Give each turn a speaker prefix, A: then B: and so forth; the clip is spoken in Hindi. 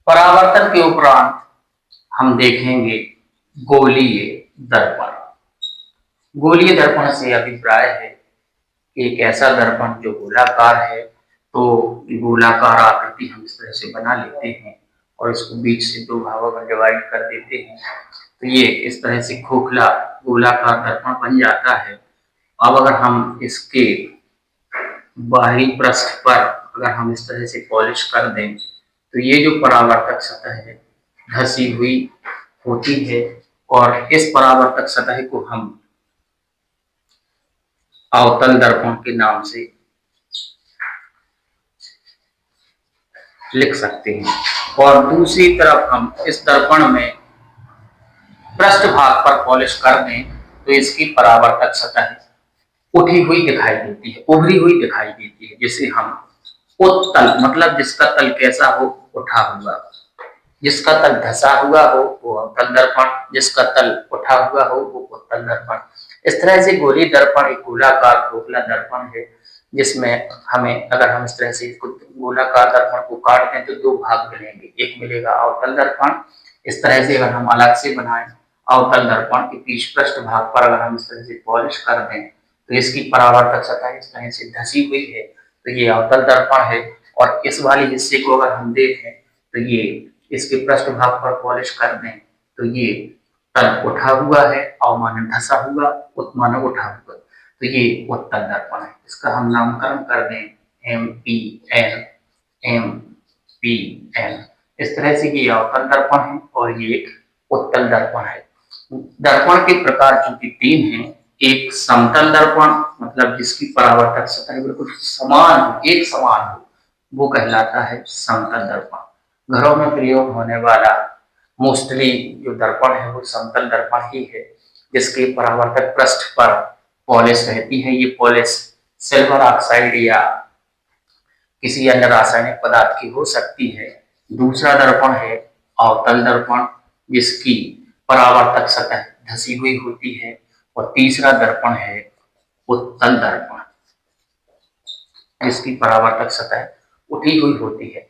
A: परावर्तन के उपरांत हम देखेंगे गोलीय दर्पण। गोलीय दर्पण से अभिप्राय है कि एक ऐसा दर्पण जो गोलाकार है, तो गोलाकार आकृति हम इस तरह से बना लेते हैं और इसको बीच से दो भागों में डिवाइड कर देते हैं, तो ये इस तरह से खोखला गोलाकार दर्पण बन जाता है। अब अगर हम इसके बाहरी पृष्ठ पर अगर हम इस तरह से पॉलिश कर दें, तो ये जो परावर्तक सतह है धसी हुई होती है, और इस परावर्तक सतह को हम अवतल दर्पण के नाम से लिख सकते हैं। और दूसरी तरफ हम इस दर्पण में पृष्ठ भाग पर पॉलिश कर दें, तो इसकी परावर्तक सतह उठी हुई दिखाई देती है, उभरी हुई दिखाई देती है, जिसे हम उत्तल, मतलब जिसका तल कैसा हो, उठा हुआ, जिसका तल धसा हुआ हो वो अवतल दर्पण, जिसका तल उठा हुआ हो वो उत्तल दर्पण। इस तरह से गोलीय दर्पण एक गोलाकार खोखला दर्पण है, जिसमें हमें अगर हम इस तरह से गोलाकार दर्पण को काट दें तो दो भाग मिलेंगे, एक मिलेगा अवतल दर्पण। इस तरह से अगर हम अलग से बनाएं, अवतल दर्पण के पीछ पृष्ठ भाग पर अगर हम इस तरह से पॉलिश कर दें, तो इसकी परावर्तक सतह इस तरह से धसी हुई है, तो ये अवतल दर्पण है। और इस वाले हिस्से को अगर हम देखें, तो ये इसके पृष्ठ भाग पर पॉलिश कर दें, तो ये तल उठा हुआ है, अवमानक धसा हुआ, उत्मानक उठा हुआ, तो ये उत्तल दर्पण है। इसका हम नामकरण कर दें MPN, MPN। इस तरह से ये अवतल दर्पण है और ये एक उत्तल दर्पण है। दर्पण के प्रकार चूंकि तीन हैं, एक समतल दर्पण, मतलब जिसकी परावर्तक सतह बिल्कुल समान हो, एक समान हो, वो कहलाता है समतल दर्पण। घरों में प्रयोग होने वाला मोस्टली जो दर्पण है वो समतल दर्पण ही है, जिसके परावर्तक पृष्ठ पर पॉलिश रहती है। ये पॉलिश सिल्वर ऑक्साइड या किसी अन्य रासायनिक पदार्थ की हो सकती है। दूसरा दर्पण है अवतल दर्पण, जिसकी परावर्तक सतह धसी हुई होती है। और तीसरा दर्पण है उत्तल दर्पण, जिसकी परावर्तक सतह उठी हुई होती है।